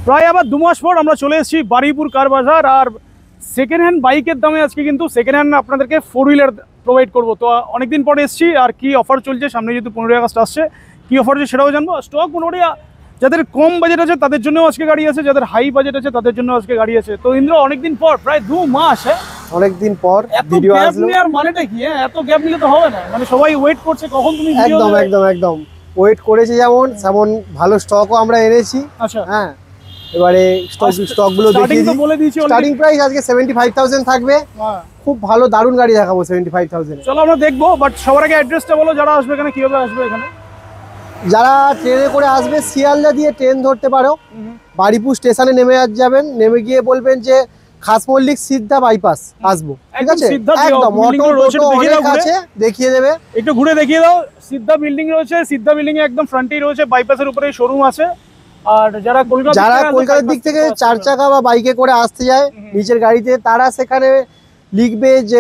প্রায় আবার 2 মাস পর আমরা চলে এসেছি বারুইপুর কার বাজার। আর সেকেন্ড হ্যান্ড বাইকের দামে আজকে কিন্তু সেকেন্ড হ্যান্ড আপনাদেরকে 4 হুইলার প্রোভাইড করবো। তো অনেকদিন পরে এসেছি, আর কি অফার চলছে সামনে, যেহেতু 15ই আগস্ট আসছে, কি অফার আছে সেটাও জানবো। স্টক মোটামুটি যাদের কম বাজেট আছে তাদের জন্য আজকে গাড়ি আছে, যাদের হাই বাজেট আছে তাদের জন্য আজকে গাড়ি আছে। তো ইন্দ্র, অনেকদিন পর, প্রায় 2 মাস, অনেকদিন পর ভিডিও আসলো। আর মানেটা কি? এত গ্যাপ নিলে তো হবে না, মানে সবাই ওয়েট করছে কখন তুমি ভিডিও। একদম ওয়েট করেছে, যেমন ভালো স্টকও আমরা এনেছি। আচ্ছা, হ্যাঁ, এবারে স্টকগুলো বলে দিয়েছি। স্টার্টিং প্রাইস আজকে 75,000 থাকবে। খুব ভালো দারুণ গাড়ি দেখাবো 75,000। চলো আমরা দেখবো, বাট সবার আগে অ্যাড্রেসটা বলো, যারা আসবে এখানে কিভাবে আসবে। এখানে যারা ট্রেনে করে আসবে শিয়ালদা দিয়ে ট্রেন ধরতে পারো, বারুইপুর স্টেশনে নেমে যাবেন, নেমে গিয়ে বলবেন যে খাসমল্লিক সিদ্ধা বাইপাস আসবো, ঠিক আছে? একদম অটো অনেক আছে, দেখিয়ে দেবে। একটু ঘুরে দেখিয়ে দাও। সিদ্ধা বিল্ডিং রয়েছে, সিদ্ধা বিল্ডিং এ একদম ফ্রন্টেই রয়েছে, বাইপাসের উপরে শোরুম আছে। আর যারা কলকাতার দিক থেকে 4 চাকা বা বাইকে করে আসতে যায় নিচের গাড়িতে, তারা সেখানে লিখবে যে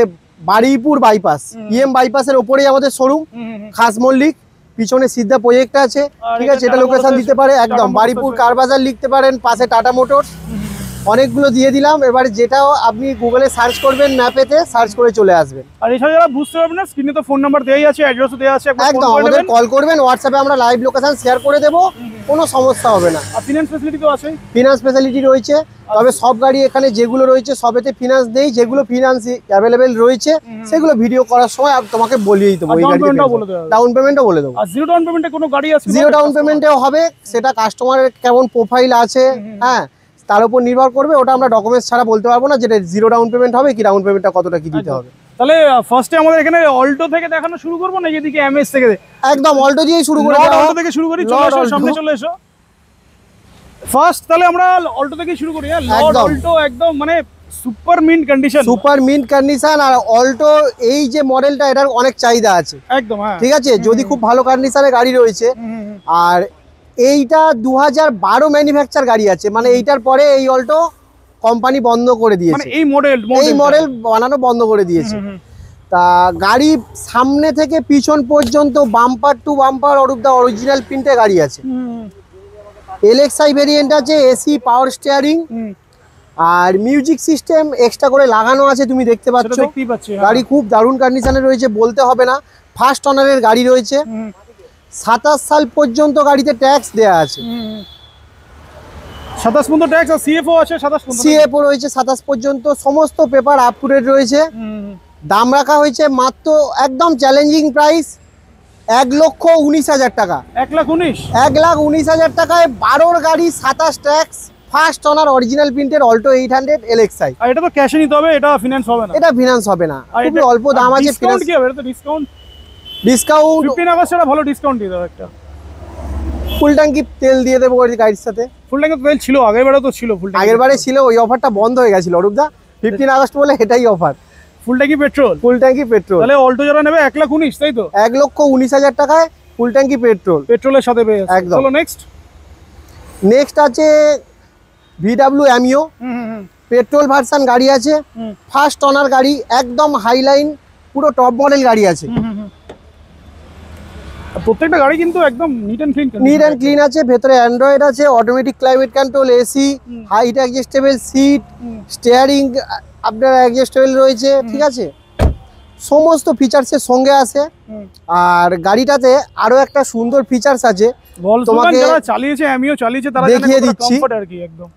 বারুইপুর বাইপাস, ইএম বাইপাসের ওপরেই আমাদের শোরুম খাসমল্লিক, পিছনে সিদ্ধা প্রজেক্ট আছে, ঠিক আছে? এটা লোকেশন দিতে পারে, একদম বারুইপুর কার বাজার লিখতে পারেন, পাশে টাটা মোটরস, অনেকগুলো দিয়ে দিলাম। এবারে যেটাও আপনি গুগলে সার্চ করবেন, ম্যাপেতে সার্চ করে চলে আসবেন। আর এছাড়া যারা বুঝতে পারবেন না, স্ক্রিনে তো ফোন নাম্বার দেওয়াই আছে, অ্যাড্রেসও দেওয়া আছে, একদম আমাদের কল করবেন, হোয়াটসঅ্যাপে আমরা লাইভ লোকেশন শেয়ার করে দেবো, কোনো সমস্যা হবে না। আর ফিনান্স ফ্যাসিলিটি তো আছে, ফিনান্স ফ্যাসিলিটি রয়েছে। তবে সব গাড়ি এখানে যেগুলো রয়েছে সবেতে ফিনান্স দেই, যেগুলো ফিনান্স অ্যাভেলেবেল রয়েছে সেগুলো ভিডিও করার সময় তোমাকে বলিয়েই দেবো। এই গাড়ি ডাউন পেমেন্টও বলে দেবো। আর জিরো ডাউন পেমেন্টে কোনো গাড়ি আছে? জিরো ডাউন পেমেন্টেও হবে, সেটা কাস্টমারের কেমন প্রোফাইল আছে, হ্যাঁ, তার উপর নির্ভর করবে। ওটা আমরা ডকুমেন্টস ছাড়া বলতে পারবো না যেটা জিরো ডাউন পেমেন্ট হবে কি ডাউন পেমেন্টটা কতটা কি দিতে হবে। তাহলে ফার্স্টে আমাদের এখানে অল্টো থেকে দেখানো শুরু করবো না, এদিকে এমএস থেকে? একদম অল্টো দিয়েই শুরু করে, অল্টো থেকে শুরু করি। চলে এসো, সামনে চলে এসো। ফার্স্ট তাহলে আমরা অল্টো থেকে শুরু করি। লর্ড অল্টো একদম মানে সুপার মিন্ট কন্ডিশন। আর অল্টো এই যে মডেলটা, এটার অনেক চাহিদা আছে একদম, ঠিক আছে? যদি খুব ভালো কন্ডিশনে গাড়ি রয়েছে। আর এইটা 2012 ম্যানুফ্যাকচার গাড়ি আছে, মানে এইটার পরে এই অল্টো কোম্পানি বন্ধ করে দিয়েছে, মানে এই মডেল বানানো বন্ধ করে দিয়েছে। তা গাড়ি সামনে থেকে পিছন পর্যন্ত বাম্পার টু বাম্পার অরূপদা অরিজিনাল প্রিন্টে গাড়ি আছে। এলএক্সআই ভেরিয়েন্ট আছে, এসি পাওয়ার স্টিয়ারিং, আর মিউজিক সিস্টেম এক্সট্রা করে লাগানো আছে, তুমি দেখতে পাচ্ছ। গাড়ি খুব দারুণ কন্ডিশনে রয়েছে, বলতে হবে না। ফার্স্ট অনারের গাড়ি রয়েছে। 27 সাল পর্যন্ত গাড়িতে ট্যাক্স দেয়া আছে। 27 পর্যন্ত ট্যাক্স, আর সিএফও আছে 27 সিএফও রয়েছে 27 পর্যন্ত, সমস্ত পেপার আপ টু ডেট রয়েছে। দাম রাখা হয়েছে মাত্র একদম চ্যালেঞ্জিং প্রাইস 1,19,000 টাকা। 1,19,000 টাকায় 12 গাড়ি, 27 ট্যাক্স, ফার্স্ট অনার অরিজিনাল প্রিন্টের অল্টো 800 এলএক্সআই। আর এটা তো ক্যাশে নিতে হবে, এটা ফিনান্স হবে না। এটা ফিনান্স হবে না, খুবই অল্প দাম আছে। ফিনান্স কি হবে? এটা তো ডিসকাউন্ট 15 আগস্ট ভালো ডিসকাউন্ট দিয়ে দাও একটা। ফুল ট্যাঙ্কি তেল দিয়ে দেবো গাড়ির সাথে। ফুল ট্যাঙ্কি তেল ছিল আগেরবারে, তো ছিল ফুল ট্যাঙ্কি, আগেরবারে ছিল, ওই অফারটা বন্ধ হয়ে গেছিল অরূপদা। 15 আগস্ট বলে এটাই অফার, ফুল ট্যাঙ্কি পেট্রোল। তাহলে অল্টো যারা নেবে 1,19,000, তাই তো? 1,19,000 টাকায় ফুল ট্যাঙ্কি পেট্রোলের সাথে পেয়ে যাচ্ছে। চলো নেক্সট আছে VW অ্যামিও, পেট্রোল ভার্সন গাড়ি আছে, ফার্স্ট অনার গাড়ি, একদম হাইলাইন, পুরো টপ মডেল গাড়ি আছে। প্রত্যেকটা গাড়ি কিন্তু একদম নিট এন্ড ক্লিন আছে। ভেতরে অ্যান্ড্রয়েড আছে, automatic climate control, AC, height adjustable seat, steering আপনার অ্যাডজাস্টেবল রয়েছে, ঠিক আছে? সমস্ত ফিচার্সের সঙ্গে আছে। আর গাড়িটাতে আরো একটা সুন্দর ফিচার্স আছে, তোমাকে যারা চালিয়েছে, আমিও চালিয়েছে, তারা দেখিয়ে দিচ্ছি। আর কি একদম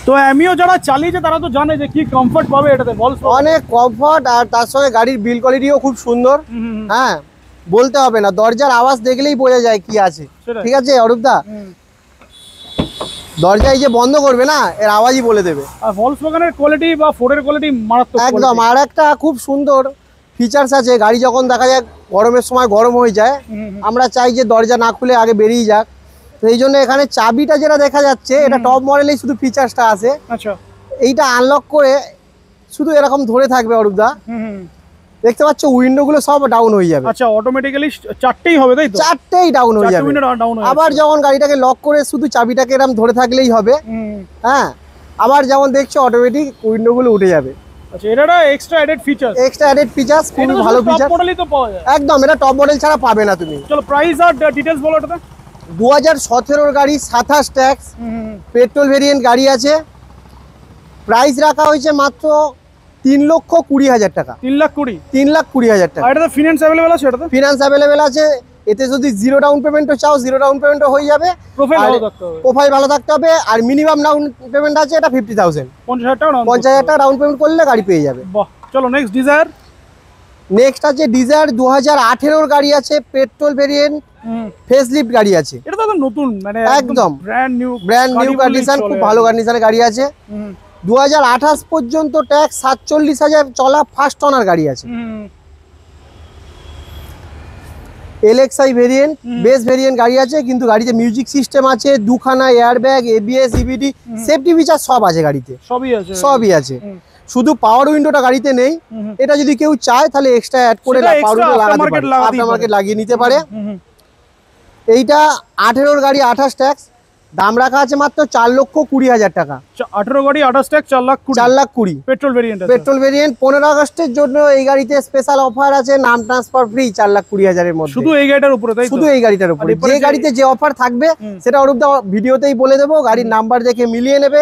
তো আমিও যারা চালিয়েছে তারা তো জানে যে কি কমফর্ট পাবে এটাতে। অনেক কমফর্ট, আর তার সঙ্গে গাড়ির বিল কোয়ালিটিও খুব সুন্দর। হ্যাঁ, বলতে হবে না, দরজার আওয়াজ দেখলেই বোঝা যায় কি আছে, ঠিক আছে অরূপদা? দরজায় যে বন্ধ করবে না, এর আওয়াজই বলে দেবে। আর ভলক্সওয়াগনের কোয়ালিটি বা ফোর্ডের কোয়ালিটি মারাত্মক একদম। আর একটা খুব সুন্দর ফিচার্স আছে, গাড়ি যখন দেখা যায় গরমের সময় গরম হয়ে যায়, আমরা চাই যে দরজা না খুলে আগে বেরিয়ে যাক। তো এই জন্য এখানে চাবিটা যেটা দেখা যাচ্ছে, এটা টপ মডেলেই শুধু ফিচার্সটা আছে। আচ্ছা, এইটা আনলক করে শুধু এরকম ধরে থাকবে অরূপদা, দেখতে পাচ্ছ উইন্ডো গুলো সব ডাউন হয়ে যাবে। আচ্ছা, অটোমেটিক্যালি 4টেই হবে, তাই তো? 4টেই ডাউন হয়ে যাবে। আবার যখন গাড়িটাকে লক করে শুধু চাবিটাকে এরকম ধরে থাকলেই হবে। হ্যাঁ, আবার যেমন দেখছো অটোমেটিক উইন্ডো গুলো উঠে যাবে। আচ্ছা, এটা এক্সট্রা অ্যাডেড ফিচার্স, খুবই ভালো ফিচার। টপ মডেলই তো পাওয়া যায়। একদম, এটা টপ মডেল ছাড়া পাবে না তুমি। চলো প্রাইস আর ডিটেইলস বলো এটাতে। 2017 গাড়ি, 27 ট্যাক্স, পেট্রোল ভেরিয়েন্ট গাড়ি আছে। প্রাইস রাখা হয়েছে মাত্র 3,20,000 টাকা। 3,20,000? 3,20,000 টাকা। আর এটাতে ফিনান্স অ্যাভেলেবেল আছে? এটাতে ফিনান্স অ্যাভেলেবেল আছে। এতে যদি জিরো ডাউন পেমেন্টও চাও, জিরো ডাউন পেমেন্টও হয়ে যাবে। প্রোফাইল ভালো থাকতে হবে। প্রোফাইল ভালো থাকতে হবে। আর মিনিমাম ডাউন পেমেন্ট আছে এটা 50,000। 50,000 টাকা? 50,000 টাকা ডাউন পেমেন্ট করলে গাড়ি পেয়ে যাবে। বাহ, চলো নেক্সট ডিজায়ার। নেক্সট আছে ডিজায়ার, 2018 গাড়ি আছে, পেট্রোল ভেরিয়েন্ট, ফেস লিফট গাড়ি আছে। এটা তো নতুন, মানে একদম ব্র্যান্ড নিউ কন্ডিশন, খুব ভালো কন্ডিশনের গাড়ি আছে। 2028 পর্যন্ত ট্যাক্স, 47,000 চলা, ফার্স্ট ওনার গাড়ি আছে। LXI ভেরিয়েন্ট, বেস ভেরিয়েন্ট গাড়ি আছে, কিন্তু গাড়িতে মিউজিক সিস্টেম আছে, দুখানা airbag, ABS, EBD, safety feature সব আছে গাড়িতে, সবই আছে। শুধু পাওয়ার উইন্ডোটা গাড়িতে নেই। এটা যদি কেউ চায় তাহলে এক্সট্রা অ্যাড করে পাওয়ার উইন্ডো লাগাতে লাগিয়ে নিতে পারে। এইটা 18 গাড়ি, 28 ট্যাক্স, দাম রাখা আছে মাত্র 4,20,000 টাকা। 18 গাড়ি, 28 tax, 4,20,000 petrol variant. Petrol variant 15 আগস্টের জন্য এই গাড়িতে স্পেশাল অফার আছে, নাম ট্রান্সফার ফ্রি, 4,20,000 এর মধ্যে। শুধু এই গাড়িটার উপরে? তাই শুধু এই গাড়িটার উপরে। যে গাড়িতে যে অফার থাকবে সেটা অরূপদা ভিডিওতেই বলে দেবো, গাড়ির নাম্বার দেখে মিলিয়ে নেবে,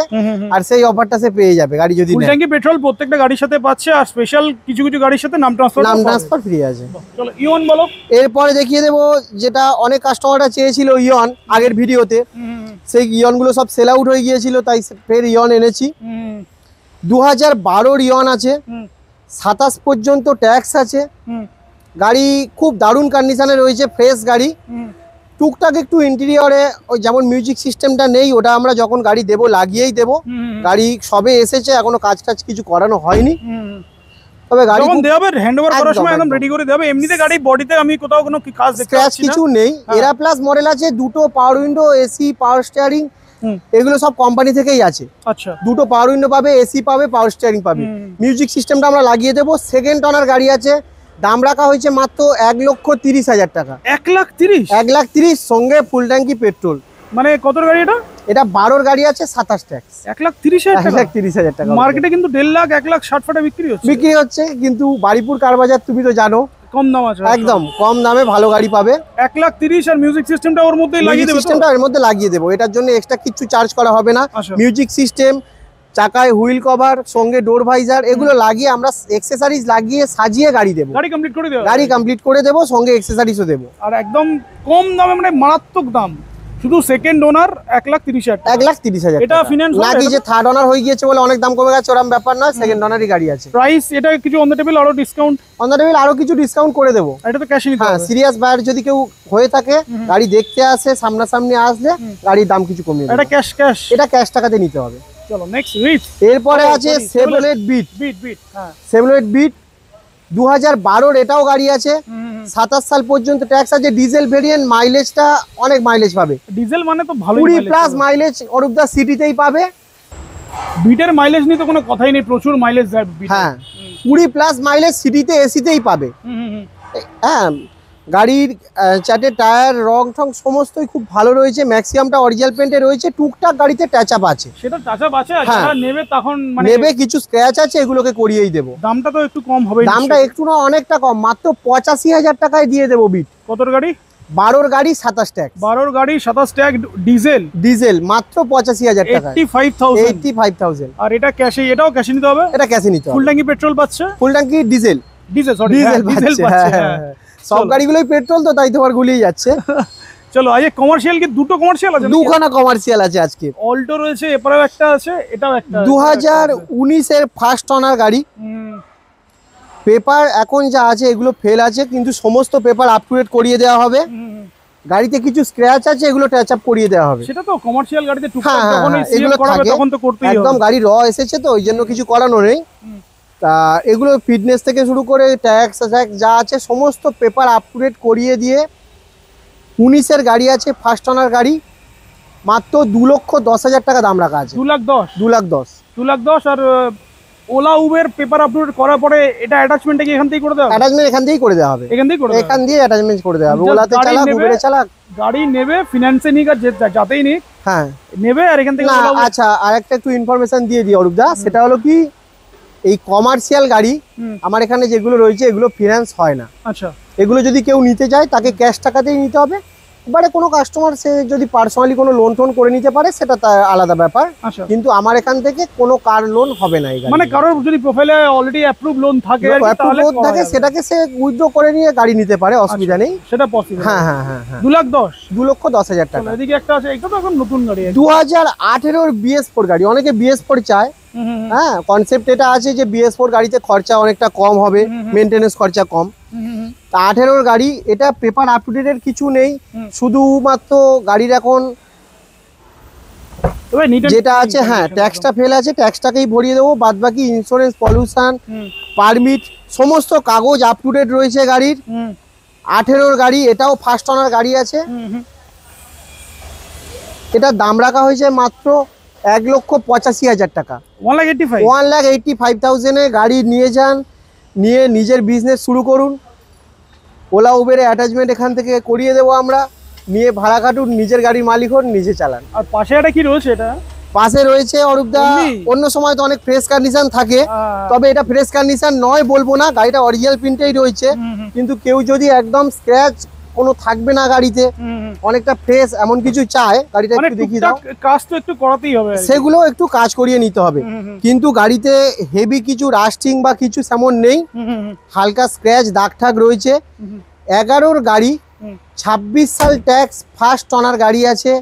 আর সেই অফারটা সে পেয়ে যাবে গাড়ি যদি নেয়। ট্যাঙ্কি পেট্রোল প্রত্যেকটা গাড়ির সাথে পাচ্ছে, আর স্পেশাল কিছু কিছু গাড়ির সাথে নাম ট্রান্সফার ফ্রি আছে। চলো ইয়ন বলো। এরপরে দেখিয়ে দেবো যেটা অনেক কাস্টমাররা চেয়েছিল, ইয়ন। আগের ভিডিওতে সেই ইয়ন গুলো সব সেল আউট হয়ে গিয়েছিল, তাই ফের ইয়ন এনেছি। 2012 ইয়ন আছে, 27 পর্যন্ত ট্যাক্স আছে। গাড়ি খুব দারুণ কন্ডিশনে রয়েছে, ফ্রেশ গাড়ি। টুকটাক একটু ইন্টেরিয়রে ওই যেমন মিউজিক সিস্টেমটা নেই, ওটা আমরা যখন গাড়ি দেবো লাগিয়েই দেবো। গাড়ি সবে এসেছে, এখনো কাজ কিছু করানো হয়নি। তবে গাড়ি যখন দেবে হ্যান্ডওভার করার সময় একদম রেডি করে দেবে। এমনিতে গাড়ি বডিতে আমি কোথাও কোনো কাজ দেখতে পাচ্ছি না, কিছু নেই। এরা প্লাস মডেল আছে, দুটো পাওয়ার উইন্ডো, এসি, পাওয়ার স্টিয়ারিং, এগুলো সব কোম্পানি থেকেই আছে। আচ্ছা, দুটো পাওয়ার উইন্ডো পাবে, এসি পাবে, পাওয়ার স্টিয়ারিং পাবে। মিউজিক সিস্টেমটা আমরা লাগিয়ে দেবো। সেকেন্ড ওনার গাড়ি আছে, দাম রাখা হয়েছে মাত্র 1,30,000 টাকা। 1,30,000? 1,30,000 সঙ্গে ফুল ট্যাঙ্কি পেট্রোল। মানে কত গাড়ি এটা? এটা 12 গাড়ি আছে, 27 ট্যাক্স। 1,30,000 টাকা। মার্কেটে কিন্তু 1.5 লাখ 1,60,000 ফাটে বিক্রি হচ্ছে, কিন্তু বারিপুর কার বাজার তুমি তো জানো, কম দাম আছে, একদম কম দামে ভালো গাড়ি পাবে। 1,30,000 আর মিউজিক সিস্টেমটা ওর মধ্যেই লাগিয়ে দেব। সিস্টেমটা এর মধ্যে লাগিয়ে দেবো, এটার জন্য এক্সট্রা কিছু চার্জ করা হবে না। মিউজিক সিস্টেম, চাকায় হুইল কভার, সঙ্গে ডোর ভাইজার, এগুলো লাগিয়ে আমরা অ্যাকসেসরিজ লাগিয়ে সাজিয়ে গাড়ি দেবো। গাড়ি কমপ্লিট করে দেবো, সঙ্গে অ্যাকসেসরিজও দেবো। আর একদম কম দামে, মানে মারাত্মক দাম। শুধু সেকেন্ড ওনার 1,30,000 টাকা। 1,30,000 এটা ফিনান্স নাকি যে থার্ড ওনার হয়ে গিয়েছে বলে অনেক দাম কমে গেছে, ওরকম ব্যাপার নয়। সেকেন্ড ওনারই গাড়ি আছে। প্রাইস এটা কিছু অন দ্য টেবিল, আরো ডিসকাউন্ট? অন দ্য টেবিল আরো কিছু ডিসকাউন্ট করে দেবো। এটা তো ক্যাশে নিতে হবে। হ্যাঁ, সিরিয়াস বায়ার যদি কেউ হয়ে থাকে, গাড়ি দেখতে আসে, সামনাসামনি আসলে গাড়ির দাম কিছু কমিয়ে দেবো। এটা ক্যাশ? এটা ক্যাশ টাকাতে নিতে হবে। চলো নেক্সট রিচ। এরপরে আছে সেভলেট বিট। হ্যাঁ, সেভলেট বিট 2012 এটাও গাড়ি আছে, 27 সাল পর্যন্ত ট্যাক্স আছে। ডিজেল ভেরিয়েন্ট, মাইলেজটা অনেক মাইলেজ পাবে। ডিজেল মানে তো ভালোই 20+ মাইলেজ অরূপদা সিটিতেই পাবে। বিটের মাইলেজ নিয়ে তো কোনো কথাই নেই, প্রচুর মাইলেজ যায় বিট। হ্যাঁ, 20+ মাইলেজ সিটিতে, এসিতেই পাবে। হ্যাঁ, গাড়ির চারটে টায়ার, রং ঠং সমস্তই খুব ভালো রয়েছে। ম্যাক্সিমামটা অরিজিনাল পেন্টে রয়েছে, টুকটাক গাড়িতে টাচ আপ আছে। সেটা টাচ আপ আছে, আর যারা নেবে তখন মানে নেবে, কিছু স্ক্র্যাচ আছে, এগুলোকে করিয়েই দেবো। দামটা তো একটু কম হবে। দামটা একটু না, অনেকটা কম, মাত্র 85,000 টাকায় দিয়ে দেবো বিট। কত গাড়ি? 12 গাড়ি, 27 ট্যাক্স। 12 গাড়ি, 27 ট্যাক্স, ডিজেল মাত্র 85,000 টাকা। 85,000। আর এটা ক্যাশে? এটাও ক্যাশে নিতে হবে? এটা ক্যাশে নিতে হবে। ফুল ট্যাঙ্কি পেট্রোল পাচ্ছে? ফুল ট্যাঙ্কি ডিজেল পাচ্ছে। সব গাড়িগুলোই পেট্রোল তো, তাই তোমার গুলিয়ে যাচ্ছে। চলো আজকে কমার্শিয়াল কি দুটো কমার্শিয়াল আছে? দুখানা কমার্শিয়াল আছে আজকে। অল্টো রয়েছে, এপারেও একটা আছে, এটাও একটা। 2019 এর ফার্স্ট ওনার গাড়ি। পেপার এখন যা আছে এগুলো ফেল আছে, কিন্তু সমস্ত পেপার আপ টু ডেট করিয়ে দেওয়া হবে। গাড়িতে কিছু স্ক্র্যাচ আছে, এগুলো টাচ আপ করিয়ে দেওয়া হবে। সেটা তো কমার্শিয়াল গাড়িতে টুকটাক যখনই এগুলো করাবে তখন তো করতেই হবে। একদম গাড়ি র এসেছে তো, ওই জন্য কিছু করানো নেই। তা এগুলো ফিটনেস থেকে শুরু করে ট্যাক্স যা আছে সমস্ত পেপার আপ টু ডেট করিয়ে দিয়ে 19 এর গাড়ি আছে, ফার্স্ট ওনার গাড়ি। মাত্র 2,10,000 টাকা দাম রাখা আছে। 2,10,000 আর ওলা উবের পেপার আপলোড করার পরে এটা অ্যাটাচমেন্টটা কি এখান থেকেই করে দেওয়া হবে? অ্যাটাচমেন্ট এখান থেকেই করে দেওয়া হবে। এখান দিয়ে অ্যাটাচমেন্ট করে দেওয়া হবে। ওলাতে চালাক, উবেরে চালাক, গাড়ি নেবে, ফিনান্সে নিক আর যাতেই নিক, হ্যাঁ নেবে, আর এখান থেকে। আচ্ছা, আরেকটা একটু ইনফরমেশন দিয়ে দিই অরূপদা, সেটা হলো কি, এই কমার্শিয়াল গাড়ি আমার এখানে যেগুলো রয়েছে এগুলো ফিনান্স হয় না। আচ্ছা, এগুলো যদি কেউ নিতে চায় তাকে ক্যাশ টাকাতেই নিতে হবে। এবারে কোনো কাস্টমার সে যদি পার্সোনালি কোনো লোন টোন করে নিতে পারে সেটা তার আলাদা ব্যাপার, আচ্ছা, কিন্তু আমার এখান থেকে কোনো কার লোন হবে না এই গাড়ি। মানে কারোর যদি প্রোফাইলে অলরেডি অ্যাপ্রুভ লোন থাকে আর কি, তাহলে লোন থাকে সেটাকে সে উইথড্র করে নিয়ে গাড়ি নিতে পারে, অসুবিধা নেই। সেটা পসিবল। হ্যাঁ হ্যাঁ হ্যাঁ হ্যাঁ 2,10,000 2,10,000 টাকা। এদিকে একটা আছে, এটা তো এখন নতুন গাড়ি। 2018 BS4 গাড়ি, অনেকে BS4 চায়। হ্যাঁ, কনসেপ্ট এটা আছে যে BS4 গাড়িতে খরচা অনেকটা কম হবে, মেনটেনেন্স খরচা কম। তা 18 গাড়ি, এটা পেপার আপ টু ডেটের কিছু নেই, শুধুমাত্র গাড়ির এখন যেটা আছে, হ্যাঁ ট্যাক্সটা ফেল আছে, ট্যাক্সটাকেই ভরিয়ে দেবো, বাদ বাকি ইন্স্যুরেন্স, পলিউশন, পারমিট সমস্ত কাগজ আপ টু ডেট রয়েছে গাড়ির। 18 গাড়ি, এটাও ফার্স্ট ওনার গাড়ি আছে। এটার দাম রাখা হয়েছে মাত্র 1,85,000 টাকা। 1,85,000 এ গাড়ি নিয়ে যান, নিয়ে নিজের বিজনেস শুরু করুন। ওলা উবেরে অ্যাটাচমেন্ট এখান থেকে করিয়ে দেবো আমরা, নিয়ে ভাড়া কাটুন, নিজের গাড়ির মালিক হন, নিজে চালান। আর পাশে এটা কি রয়েছে? এটা পাশে রয়েছে অরূপদা, অন্য সময় তো অনেক ফ্রেশ কন্ডিশন থাকে, তবে এটা ফ্রেশ কন্ডিশন নয় বলবো না, গাড়িটা অরিজিনাল প্রিন্টেই রয়েছে। কিন্তু কেউ যদি একদম স্ক্র্যাচ কোনো থাকবে না গাড়িতে, অনেকটা ফ্রেশ এমন কিছু চায়, গাড়িটা একটু দেখিয়ে দাও, কাজ তো একটু করাতেই হবে, সেগুলো একটু কাজ করিয়ে নিতে হবে। কিন্তু গাড়িতে হেভি কিছু রাস্টিং বা কিছু তেমন নেই, হালকা স্ক্র্যাচ দাগ ঠাক রয়েছে। 11 গাড়ি, 26 সাল ট্যাক্স, ফার্স্ট ওনার গাড়ি আছে,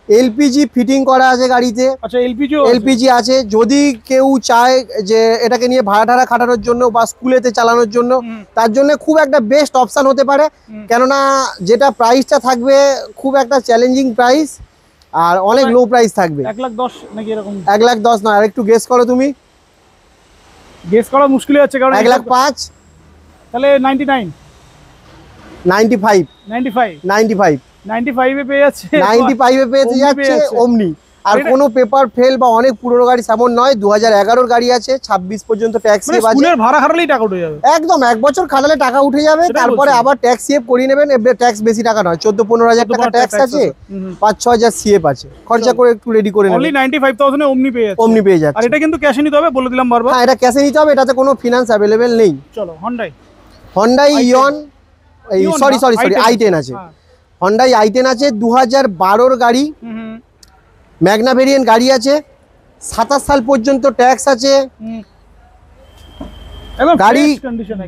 এলপিজি ফিটিং করা আছে গাড়িতে। আচ্ছা, এলপিজি আছে। যদি কেউ চায় যে এটাকে নিয়ে ভাড়া টাড়া খাটানোর জন্য বা স্কুলেতে চালানোর জন্য, তার জন্য খুব একটা বেস্ট অপশন হতে পারে, কেননা যেটা প্রাইসটা থাকবে খুব একটা চ্যালেঞ্জিং প্রাইস, আর অনেক লো প্রাইস থাকবে। 1,10,000 নাকি এরকম? 1,10,000 না, আর একটু গেস করো তুমি। গেস করা মুশকিল আছে, কারণ 1,05,000। তাহলে 99, 95, 95 এ পেয়ে যাচ্ছে, 95 এ পেয়ে যাচ্ছে ওমনি। আর কোনো পেপার ফেল বা অনেক পুরনো গাড়ি তেমন নয়, 2011 গাড়ি আছে, 26 পর্যন্ত ট্যাক্স সেভ আছে। স্কুলের ভাড়া খাটালেই টাকা উঠে যাবে, একদম 1 বছর খাটালে টাকা উঠে যাবে, তারপরে আবার ট্যাক্স সেভ করিয়ে নেবেন। ট্যাক্স বেশি টাকা নয়, 14-15,000 টাকা ট্যাক্স আছে, 5-6,000 সিএফ আছে, খরচা করে একটু রেডি করে নেবেন। অনলি 95,000 এ ওমনি পেয়ে যাচ্ছে। ওমনি পেয়ে যাচ্ছে। আর এটা কিন্তু ক্যাশে নিতে হবে, বলে দিলাম বারবার। হ্যাঁ, এটা ক্যাশে নিতে হবে, এটাতে কোনো ফিনান্স অ্যাভেলেবেল নেই। চলো Hyundai ইয়ন, সরি i10 আছে, Hyundai i10 আছে, 2012 গাড়ি, ম্যাগনা ভেরিয়েন্ট গাড়ি আছে, 27 সাল পর্যন্ত ট্যাক্স আছে। গাড়ি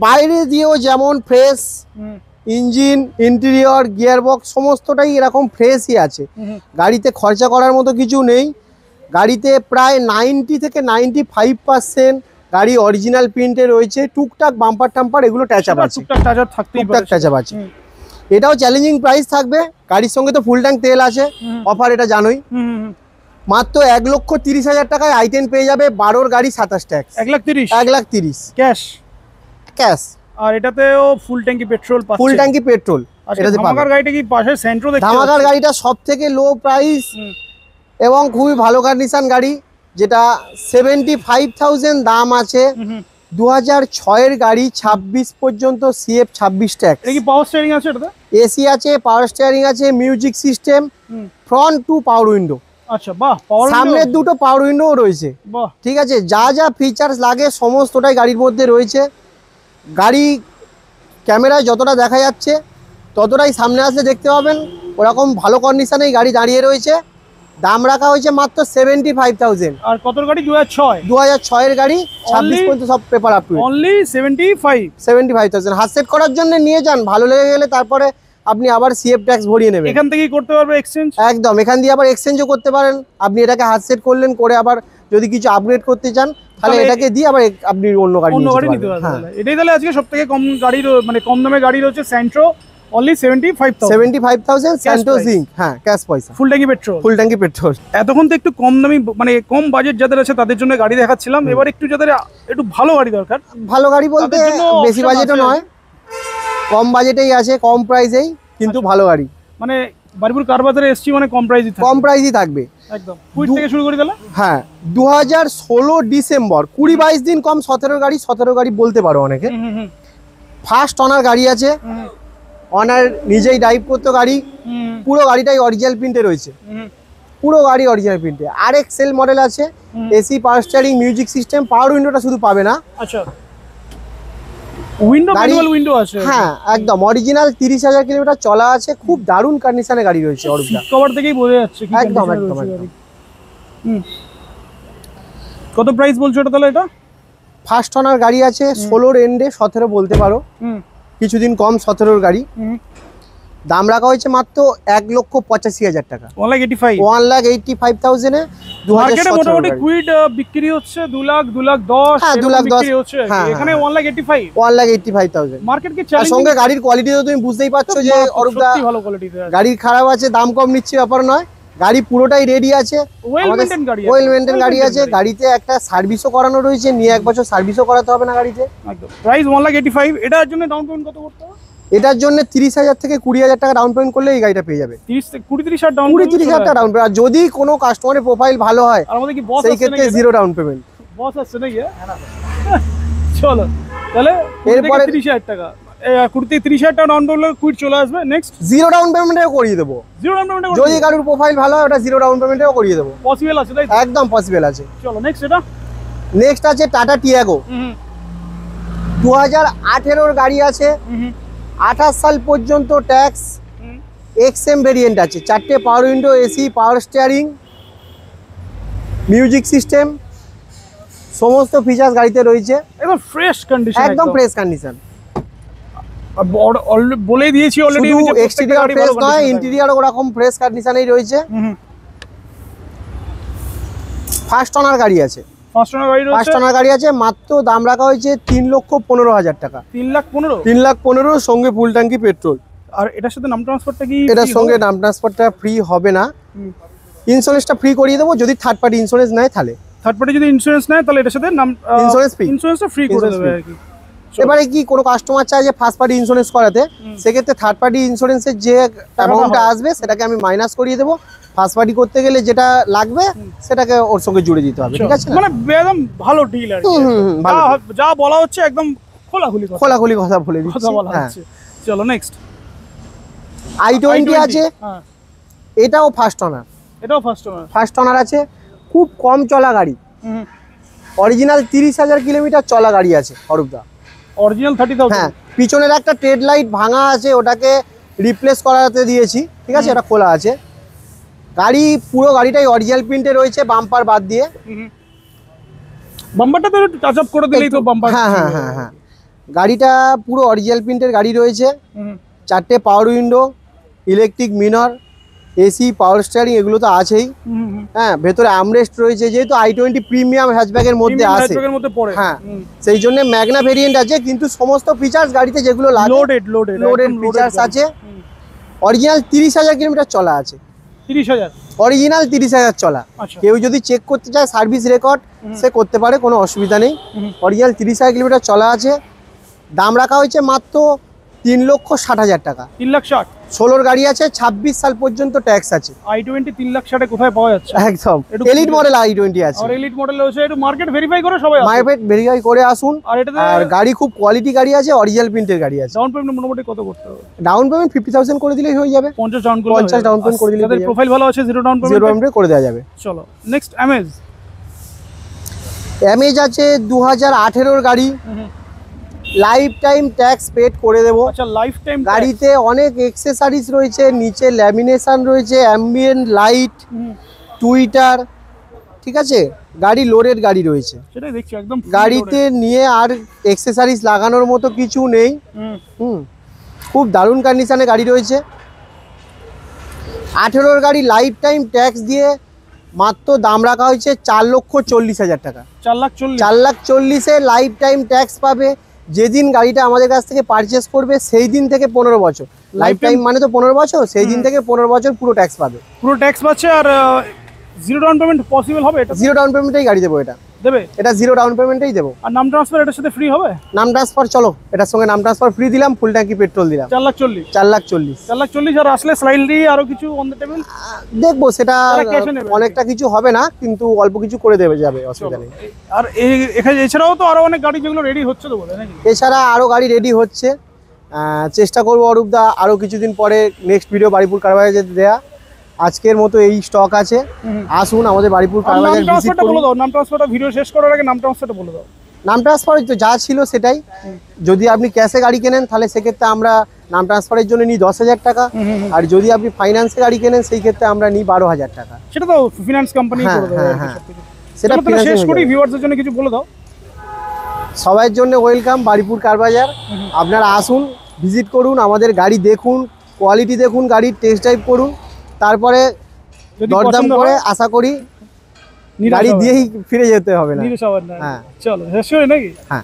বাইরে দিয়েও যেমন fresh, engine, interior, gear box সমস্তটাই এরকম ফ্রেশই আছে। গাড়িতে খরচা করার মতো কিছু নেই। গাড়িতে প্রায় 90 থেকে 95% গাড়ি অরিজিনাল প্রিন্টে রয়েছে, টুকটাক বাম্পার টাম্পার এগুলো টাচ আপ আছে, টুকটাক টাচ আপ আছে। এটাও চ্যালেঞ্জিং প্রাইস থাকবে, গাড়ির সঙ্গে তো ফুল ট্যাঙ্ক তেল আছে, অফার এটা জানোই। মাত্র 1,30,000 টাকায় i10 পেয়ে যাবে, 12 গাড়ি, 27 ট্যাক্স, 1,30,000 ক্যাশ। আর এটাতেও ফুল ট্যাঙ্কি পেট্রোল পাচ্ছে, ফুল ট্যাঙ্কি পেট্রোল এটাতে পাবে। ধামাকার গাড়িটা কি পাশে সেন্ট্রো দেখতে? ধামাকার গাড়িটা সবথেকে লো প্রাইস এবং খুবই ভালো কন্ডিশন গাড়ি, যেটা 75,000 দাম আছে। 2006 এর গাড়ি, 26 পর্যন্ত সিএফ, 26 ট্যাক্স। এটা কি পাওয়ার স্টিয়ারিং আছে? এটাতে এসি আছে, পাওয়ার স্টিয়ারিং আছে, music system, front two power window. আচ্ছা, বাহ, পাওয়ার সামনের দুটো পাওয়ার উইন্ডো রয়েছে। বাহ, ঠিক আছে, যা যা ফিচার্স লাগে সমস্তটাই গাড়ির মধ্যে রয়েছে। গাড়ি ক্যামেরায় যতটা দেখা যাচ্ছে ততটাই সামনে আসলে দেখতে পাবেন, ওরকম ভালো কন্ডিশনেই গাড়ি দাঁড়িয়ে রয়েছে। দাম রাখা হয়েছে মাত্র 75,000। আর কত গাড়ি? 2006 এর গাড়ি, 26 পর্যন্ত সব paper up to date. Only 75,000 হাত সেট করার জন্য নিয়ে যান, ভালো লেগে গেলে তারপরে আপনি আবার সিএফ ট্যাক্স ভরিয়ে নেবেন। এখান থেকেই করতে পারবে এক্সচেঞ্জ? একদম, এখান দিয়ে আবার এক্সচেঞ্জও করতে পারেন। আপনি এটাকে হাত সেট করলেন, করে আবার যদি কিছু আপগ্রেড করতে চান তাহলে এটাকে দিয়ে আবার আপনি অন্য গাড়ি নিতে পারবেন। এটাই তাহলে আজকে সবথেকে কম গাড়ি, মানে কম দামে গাড়ি রয়েছে সেন্ট্রো, অনলি 75,000 সেন্ট্রো জিঙ্ক, হ্যাঁ ক্যাশ পয়সা, ফুল ট্যাঙ্কি পেট্রোল। এতক্ষণ তো একটু কম দামি, মানে কম বাজেট যাদের আছে তাদের জন্য গাড়ি দেখাচ্ছিলাম। এবার একটু যাদের একটু ভালো গাড়ি দরকার, ভালো গাড়ি বলতে বেশি বাজেটও নয়, কম বাজেটেই আছে, কম প্রাইসেই, কিন্তু ভালো গাড়ি। মানে বারিপুর কার বাজারে এসছি মানে কম প্রাইসই থাকবে একদম। কুইট থেকে শুরু করি তাহলে। হ্যাঁ, 2016 ডিসেম্বর, 20-22 দিন কম, 17 গাড়ি বলতে পারো অনেকে। ফার্স্ট ওনার গাড়ি আছে, ওনার নিজেই ড্রাইভ করতো গাড়ি, পুরো গাড়িটাই অরিজিনাল প্রিন্টে রয়েছে, পুরো গাড়ি অরিজিনাল প্রিন্টে। RX সেল মডেল আছে, AC, power steering, music system, power উইন্ডোটা শুধু পাবে না। আচ্ছা, উইন্ডো গাড়ি- ম্যানুয়াল উইন্ডো আছে। হ্যাঁ একদম অরিজিনাল, 30,000 কিলোমিটার চলা আছে, খুব দারুণ কন্ডিশনে গাড়ি রয়েছে অরূপদা। কভার থেকেই বোঝা যাচ্ছে কি একদম condition একদম রয়েছে একদম। গাড়ি। কত প্রাইস বলছো এটা তাহলে? এটা ফার্স্ট ওনার গাড়ি আছে, 16 এন্ডে 17 বলতে পারো, কিছুদিন কম 17 গাড়ি। দাম রাখা হয়েছে মাত্র 1,85,000 টাকা, 1,85,000। 1,85,000 এ মার্কেটে 2017 মোটামুটি গাড়ি। কুইড বিক্রি হচ্ছে 2 লাখ 2,10,000 হ্যাঁ, 2,10,000 বিক্রি হচ্ছে। হ্যাঁ, এখানে হ্যাঁ। 1,85,000 1,85,000 মার্কেট কি আর চ্যালেঞ্জিং? সঙ্গে গাড়ির কোয়ালিটি তো তুমি বুঝতেই পারছো যে অরূপদা সত্যি ভালো কোয়ালিটিতে আছে। গাড়ি খারাপ আছে দাম কম নিচ্ছে ব্যাপার নয়, গাড়ি পুরোটাই রেডি আছে, ওয়েল মেইনটেইন গাড়ি আছে। ওয়েল মেইনটেইন গাড়ি আছে। গাড়িতে একটা সার্ভিসও করানো রয়েছে, নিয়ে 1 বছর সার্ভিসও করাতে হবে না গাড়িতে। একদম। প্রাইস 1,85,000। এটার জন্য ডাউন পেমেন্ট কত করতে হবে? এটার জন্য 30,000 থেকে 20,000 টাকা ডাউন পেমেন্ট করলে এই গাড়িটা পেয়ে যাবে। 20-30,000 ডাউন 20-30,000 টাকা ডাউন পেমেন্ট। আর যদি কোনো কাস্টমারের প্রোফাইল ভালো হয় আর আমাদের কি বস সেই আছে ক্ষেত্রে নাকি? 0 ডাউন পেমেন্ট। বস আছে নাকি? চলো তাহলে এরপরে 30,000 টাকা, 30,000 টাকা ডাউন পেমেন্ট কুইট চলে আসবে। নেক্সট 0 ডাউন পেমেন্টও করিয়ে দেবো। 0 ডাউন পেমেন্ট যদি গাড়ির প্রোফাইল ভালো হয় ওটা 0 ডাউন পেমেন্টও করিয়ে দেবো, পসিবল আছে তাই তো? একদম পসিবল আছে। চলো নেক্সট এটা। নেক্সট আছে টাটা টিয়াগো, 2018 গাড়ি আছে, 28 সাল পর্যন্ত ট্যাক্স, এক্সএম ভেরিয়েন্ট আছে, 4টে power window, AC, power steering, music system, সমস্ত ফিচার্স গাড়িতে রয়েছে, একদম ফ্রেশ কন্ডিশন, একদম ফ্রেশ কন্ডিশন। বলে দিয়েছি অলরেডি, শুধু এক্সটেরিয়র ফ্রেশ নয়, ইন্টেরিয়রও ওরকম ফ্রেশ কন্ডিশনেই রয়েছে। ফার্স্ট ওনার গাড়ি আছে, ফার্স্ট ওনার গাড়ি রয়েছে। ফার্স্ট ওনার গাড়ি আছে, মাত্র দাম রাখা হয়েছে 3,15,000 টাকা, 3,15,000। 3,15,000 সঙ্গে ফুল ট্যাঙ্কি পেট্রোল। আর এটার সাথে নাম ট্রান্সফারটা কি? এটার সঙ্গে নাম ট্রান্সফারটা ফ্রি হবে না, ইন্স্যুরেন্সটা ফ্রি করিয়ে দেবো যদি থার্ড পার্টি ইন্স্যুরেন্স নেয় তাহলে। থার্ড পার্টি যদি ইন্স্যুরেন্স নেয় তাহলে এটার সাথে নাম ইন্স্যুরেন্স ফ্রি, ইন্স্যুরেন্সটা ফ্রি করে দেবে আর কি। এবারে কি কোনো কাস্টমার চায় যে ফার্স্ট পার্টি ইন্স্যুরেন্স করাতে, সেক্ষেত্রে থার্ড পার্টি ইন্স্যুরেন্সের যে অ্যামাউন্টটা আসবে সেটাকে আমি মাইনাস করিয়ে দেবো, ফার্স্ট পার্টি করতে গেলে যেটা লাগবে সেটাকে ওর সঙ্গে জুড়ে দিতে হবে, ঠিক আছে? মানে একদম ভালো ডিল আর কি। ভালো যা বলা হচ্ছে একদম খোলাখুলি কথা, খোলাখুলি কথা বলে দিচ্ছি। কথা বলা হ্যাঁ, হচ্ছে। চলো নেক্সট। i20 আছে, হ্যাঁ এটাও ফার্স্ট ওনার, এটাও ফার্স্ট ওনার। ফার্স্ট ওনার আছে, খুব কম চলা গাড়ি, অরিজিনাল 30,000 কিলোমিটার চলা গাড়ি আছে অরূপদা। অরিজিনাল 30,000। হ্যাঁ, পিছনের একটা টেড লাইট ভাঙা আছে, ওটাকে রিপ্লেস করাতে দিয়েছি, ঠিক আছে? এটা খোলা আছে। গাড়ি পুরো গাড়িটাই অরিজিনাল প্রিন্টে রয়েছে, বাম্পার বাদ দিয়ে। বাম্পারটা তো একটু টাচ আপ করে দিলেই তো বাম্পার। হ্যাঁ হ্যাঁ হ্যাঁ হ্যাঁ, গাড়িটা পুরো অরিজিনাল প্রিন্টের গাড়ি রয়েছে, 4টে power window, electric mirror, AC, power steering এগুলো তো আছেই। হ্যাঁ, ভেতরে আমরেস্ট রয়েছে, যেহেতু i20 প্রিমিয়াম হ্যাচব্যাকের মধ্যে আছে। হ্যাঁ, সেই জন্য ম্যাগনা ভেরিয়েন্ট আছে, কিন্তু সমস্ত ফিচার্স গাড়িতে যেগুলো লাগে লোডেড ফিচার্স আছে। অরিজিনাল 30,000 কিলোমিটার চলা আছে, 30,000 অরিজিনাল 30,000 চলা। কেউ যদি চেক করতে চায় সার্ভিস রেকর্ড সে করতে পারে, কোনো অসুবিধা নেই। অরিজিনাল 30,000 কিলোমিটার চলা আছে, দাম রাখা হয়েছে মাত্র 3,60,000 টাকা, 3,60,000। 16 গাড়ি আছে, 26 সাল পর্যন্ত ট্যাক্স আছে। i20 3,60,000 কোথায় পাওয়া যাচ্ছে? একদম এলিট মডেল i20 আছে, আর এলিট মডেল হচ্ছে, একটু মার্কেট ভেরিফাই করে সবাই আসুন। মার্কেট ভেরিফাই করে আসুন। আর এটাতে আর গাড়ি খুব কোয়ালিটি গাড়ি আছে, অরিজিনাল প্রিন্টের গাড়ি আছে। ডাউন পেমেন্ট মোটামুটি কত করতে হবে? ডাউন পেমেন্ট 50,000 করে দিলেই হয়ে যাবে, 50 ডাউন করলে 50 ডাউন পেমেন্ট করে দিলেই যাদের প্রোফাইল ভালো আছে 0 ডাউন 0 পেমেন্ট পেমেন্ট করে দেওয়া যাবে। চলো নেক্সট। অ্যামেজ আছে 2018 গাড়ি, লাইফ টাইম ট্যাক্স পেড করে দেবো। আচ্ছা, লাইফ টাইম। গাড়িতে অনেক এক্সেসরিজ রয়েছে, নিচে ল্যামিনেশন রয়েছে, অ্যাম্বিয়েন্ট লাইট, টুইটার, ঠিক আছে? গাড়ি লোডেড গাড়ি রয়েছে, সেটাই দেখছি একদম গাড়িতে নিয়ে আর এক্সেসরিজ লাগানোর মতো কিছু নেই। খুব দারুণ কন্ডিশনে গাড়ি রয়েছে। 18 গাড়ি লাইফ টাইম ট্যাক্স দিয়ে মাত্র দাম রাখা হয়েছে 4,40,000 টাকা, 4,40,000। 4,40,000-এ লাইফ টাইম ট্যাক্স পাবে। যেদিন গাড়িটা আমাদের কাছ থেকে পারচেস করবে সেই দিন থেকে 15 বছর, লাইফ টাইম মানে তো 15 বছর, সেই দিন থেকে 15 বছর পুরো ট্যাক্স পাবে, পুরো ট্যাক্স পাচ্ছে। আর 0 ডাউন পেমেন্ট পসিবল হবে? এটা 0 ডাউন পেমেন্টেই গাড়ি দেবো, এটা দেবে, এটা 0 ডাউন পেমেন্টেই দেবো। আর নাম ট্রান্সফার এটার সাথে ফ্রি হবে? নাম ট্রান্সফার, চলো এটার সঙ্গে নাম ট্রান্সফার ফ্রি দিলাম, ফুল ট্যাঙ্কি পেট্রোল দিলাম, 4,40,000। 4,40,000। 4,40,000। আর আসলে স্লাইডলি আরো কিছু অন দ্য টেবিল দেখবো, সেটা cash নেবে। অনেকটা কিছু হবে না, কিন্তু অল্প কিছু করে দেবে যাবে, অসুবিধা নেই। আর এখানে এছাড়াও তো আরো অনেক গাড়ি যেগুলো রেডি হচ্ছে তো বলে নাকি? এছাড়া আরও গাড়ি রেডি হচ্ছে, চেষ্টা করবো অরূপদা আরও কিছুদিন পরে নেক্সট ভিডিও বাড়িপুর কারবাজারে দেয়া। আজকের মতো এই স্টক আছে, আসুন আমাদের বাড়িপুর কারবাজার ভিজিট করুন। বলে দাও নাম ট্রান্সফারটা, ভিডিও শেষ করার আগে নাম ট্রান্সফারটা বলে দাও। নাম ট্রান্সফার তো যা ছিল সেটাই। যদি আপনি ক্যাশে গাড়ি কেনেন তাহলে সেক্ষেত্রে আমরা নাম ট্রান্সফারের জন্য নিই 10,000 টাকা, আর যদি আপনি ফাইন্যান্সে গাড়ি কেনেন সেই ক্ষেত্রে আমরা নিই 12,000 টাকা। সেটা তো ফিনান্স কোম্পানি হ্যাঁ, করে দেবে হ্যাঁ, আর কি হ্যাঁ। সবকিছু। সেটা চলো তাহলে শেষ finance-এ করি, হয়ে যাবে। ভিউয়ারদের জন্য কিছু বলে দাও। সবার জন্য ওয়েলকাম বারুইপুর কার বাজার। আপনারা আসুন, ভিজিট করুন, আমাদের গাড়ি দেখুন, কোয়ালিটি দেখুন, গাড়ির টেস্ট ড্রাইভ করুন, তারপরে যদি দরদাম পছন্দ করে হয় আশা করি নিরাশ গাড়ি হবেন না। দিয়েই ফিরে যেতে হবে না। নিরাশ হবেন না। হ্যাঁ। চলো শেষ করি নাকি? হ্যাঁ।